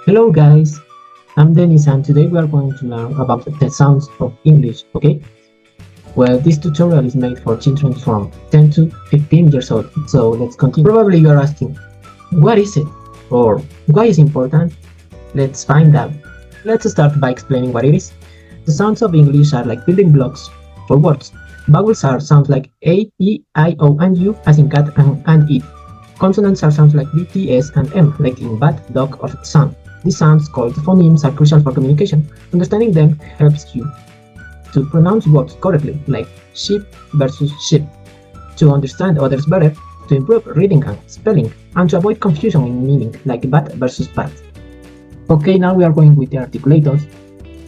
Hello guys, I'm Dennis and today we are going to learn about the sounds of English, okay? Well, this tutorial is made for children from 10 to 15 years old, so let's continue. Probably you are asking, what is it? Or why is it important? Let's find out. Let's start by explaining what it is. The sounds of English are like building blocks for words. Vowels are sounds like A, E, I, O, and U, as in cat and it. Consonants are sounds like B, T, S, and M, like in bat, dog, or son. These sounds, called phonemes, are crucial for communication. Understanding them helps you to pronounce words correctly, like sheep versus sheep, to understand others better, to improve reading and spelling, and to avoid confusion in meaning, like bat versus bat. Okay, now we are going with the articulators.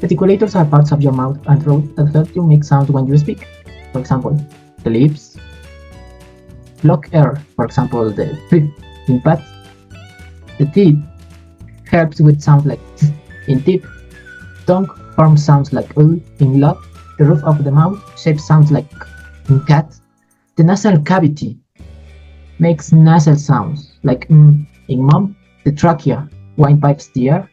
Articulators are parts of your mouth and throat that help you make sounds when you speak. For example, the lips block air, for example, the lip in bat. The teeth helps with sounds like t in tip. Tongue forms sounds like in love. The roof of the mouth shapes sounds like in cat. The nasal cavity makes nasal sounds like in mom. The trachea windpipes the air.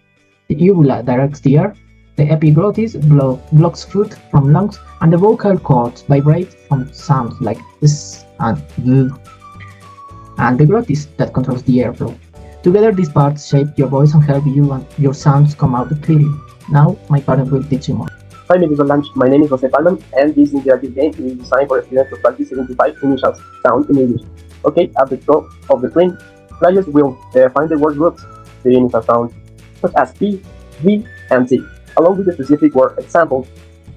The uvula directs the air. The epiglottis blocks food from lungs, and the vocal cords vibrate from sounds like s and v. And the glottis that controls the airflow. Together, these parts shape your voice and help you and your sounds come out clearly. Now, my partner will teach you more. Hi, ladies and lunch. My name is Palma, and this interactive game is designed for students to practice 75 initial sounds in English. Okay, at the top of the screen, players will find the word groups, the initial sounds, such as P, V, and T, along with the specific word example,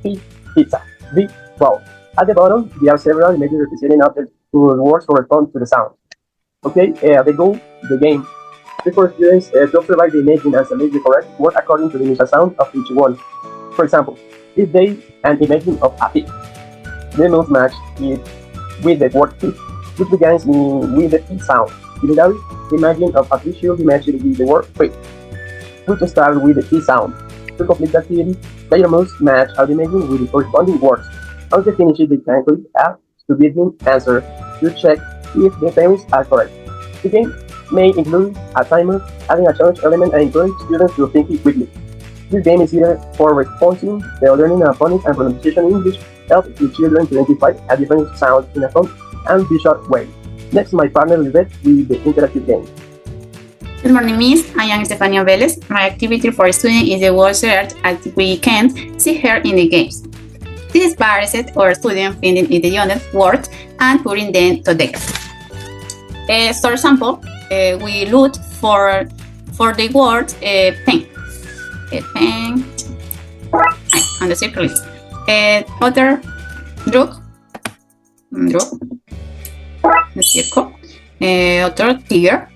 P, pizza, V, ball. At the bottom, there are several images representing other words correspond to the sound. Okay, the goal, the game, is for students to observe the imaging and select the correct word according to the initial sound of each one. For example, if they an imaging of a pig, they must match it with the word pig, which begins with the P sound. Similarly, the imaging of a fish should be matched with the word fish, which starts with the T sound. To complete the activity, they must match the imaging with the corresponding words. Once they finish it, they can click Add to begin answer to check if the pairings are correct. The game may include a timer, adding a challenge element, and encourage students to think quickly. This game is either for responding, learning phonics and pronunciation in English, help the children to identify a different sound in a fun and visual way. Next, my partner Lisbeth with the interactive game. Good morning, Miss. I am Estefania Velez. My activity for student is the word search, as we can see here in the games. This is based or student finding the unit words and putting them together. For example, we look for the word pen. Pen and the circle. Other drug, the circle. Other tiger.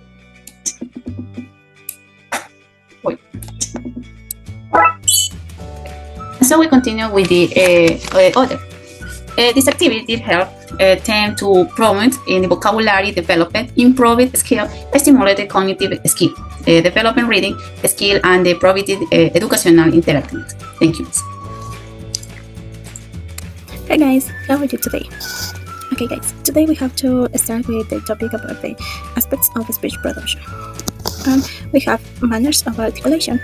So we continue with the other. This activity helps them to promote in the vocabulary development, improve skill, stimulate cognitive skill, developing reading skill, and the provided educational interaction. Thank you. Hi guys, how are you today? Okay guys, today we have to start with the topic about the aspects of speech production. We have manners of articulation.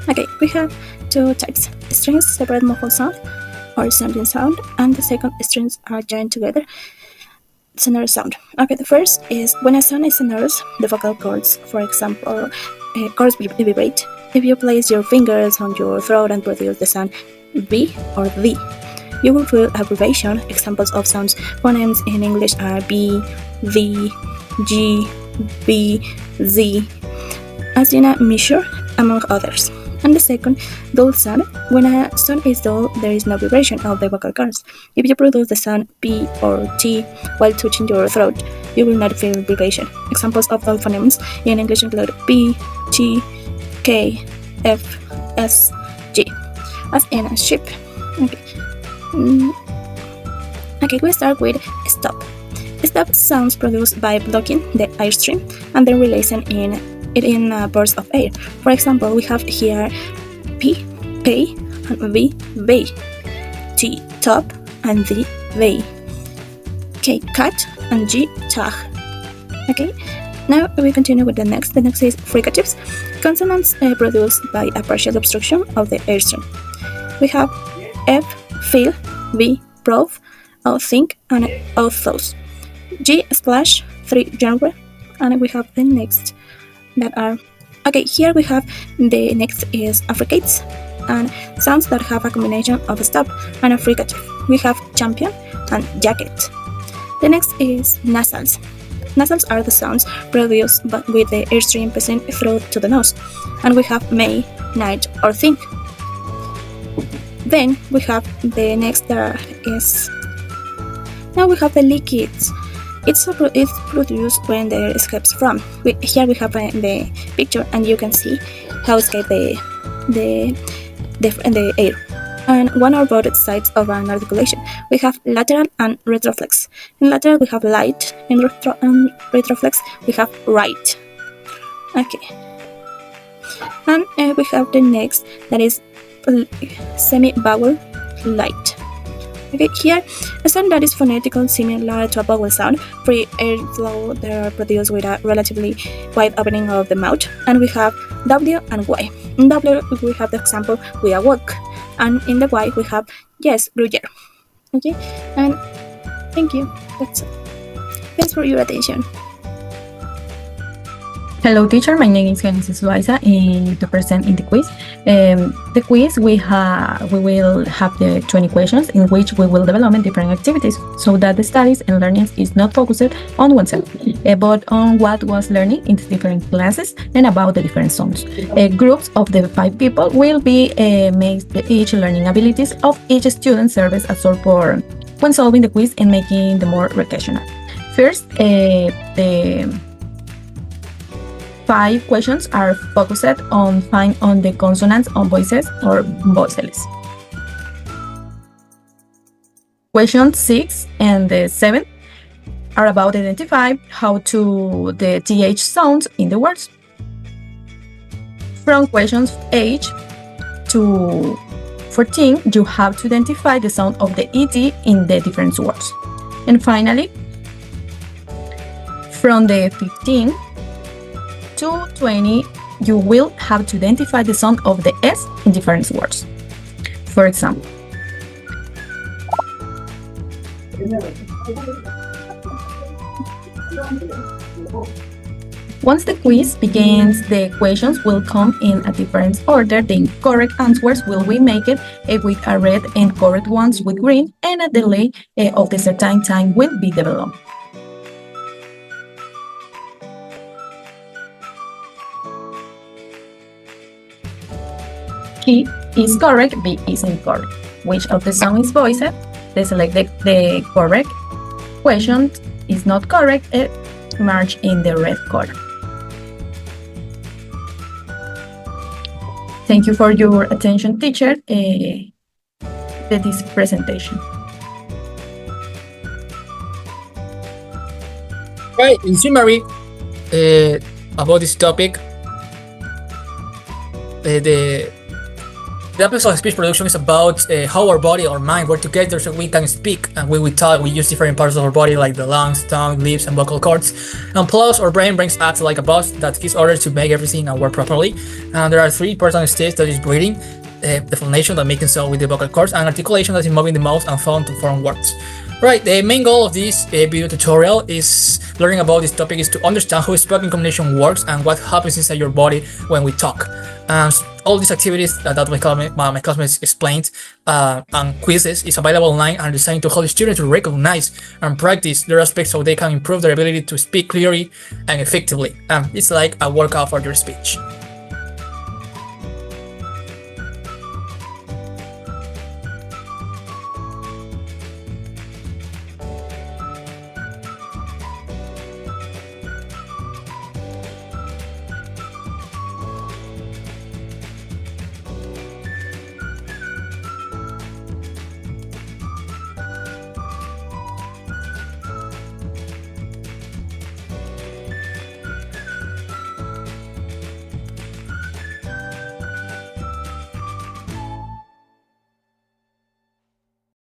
Okay, we have two types: strings separate muffled sound or sounding sound, and the second strings are joined together, sonorous sound. Okay, the first is when a sound is sonorous, the vocal cords, for example, cords vibrate. If you place your fingers on your throat and produce the sound B or V, you will feel a vibration. Examples of sounds phonemes in English are B, V, G, B, Z, as in a measure, among others. And the second, dull sound. When a sound is dull, there is no vibration of the vocal cords. If you produce the sound P or T while touching your throat, you will not feel vibration. Examples of dull phonemes in English include P, T, K, F, S, G, as in a ship. Okay, we start with stop. Stop sounds produced by blocking the airstream and then releasing it in a burst of air. For example, we have here P, pay, and V, vey, T, top, and D, vey, K, cut, and G, tag. Okay, Now we continue with the next. The next is fricatives, consonants produced by a partial obstruction of the airstream. We have F, feel, V, prove, O, think, and O, thoughts. G, splash, 3, genre, and we have the next that are. Okay, here we have the next is affricates, and sounds that have a combination of stop and a fricative. We have champion and jacket. The next is nasals. Nasals are the sounds produced with the airstream passing through to the nose, and we have may, night, or think. Then we have the next that is. Now we have the liquids. It's produced when the air escapes from. Here we have the picture, and you can see how escape the air. And one or both sides of an articulation. We have lateral and retroflex. In lateral we have light. In retroflex we have right. Okay. And we have the next that is semi-vowel light. Okay, here a sound that is phonetically similar to a vowel sound, free airflow that are produced with a relatively wide opening of the mouth, and we have W and Y. In W we have the example we awoke, and in the Y we have yes, Gruyere. Okay, and thank you. That's it. Thanks for your attention. Hello teacher, my name is Loaiza to present in the quiz. The quiz we will have the 20 questions in which we will develop different activities so that the studies and learning is not focused on oneself, but on what was learning in the different classes and about the different zones. Groups of the 5 people will be make each learning abilities of each student serves as support when solving the quiz and making the more recreational. First, the 5 questions are focused on the consonants on voices or voiceless. Question 6 and 7 are about identify how to the TH sounds in the words. From questions 8 to 14, you have to identify the sound of the ET in the different words. And finally, from the 15 to 20, you will have to identify the sound of the S in different words. For example, once the quiz begins, the questions will come in a different order. The incorrect answers will be made with a red and correct ones with green, and a delay of the certain time will be developed. He is correct, B is incorrect. Which of the song is voiced? They select the correct question is not correct, mark in the red color. Thank you for your attention, teacher, this presentation. Right, in summary, about this topic, the episode of speech production is about how our body or mind work together so we can speak. And when we talk, we use different parts of our body like the lungs, tongue, lips, and vocal cords. And plus, our brain acts like a boss that gives orders to make everything work properly. And there are 3 important stages: that is breathing, the phonation that making sound with the vocal cords, and articulation that is moving the mouth and phone to form words. Right, the main goal of this video tutorial is learning about this topic is to understand how spoken communication works and what happens inside your body when we talk. All these activities that my classmates explained and quizzes is available online and designed to help students to recognize and practice their aspects so they can improve their ability to speak clearly and effectively. It's like a workout for your speech.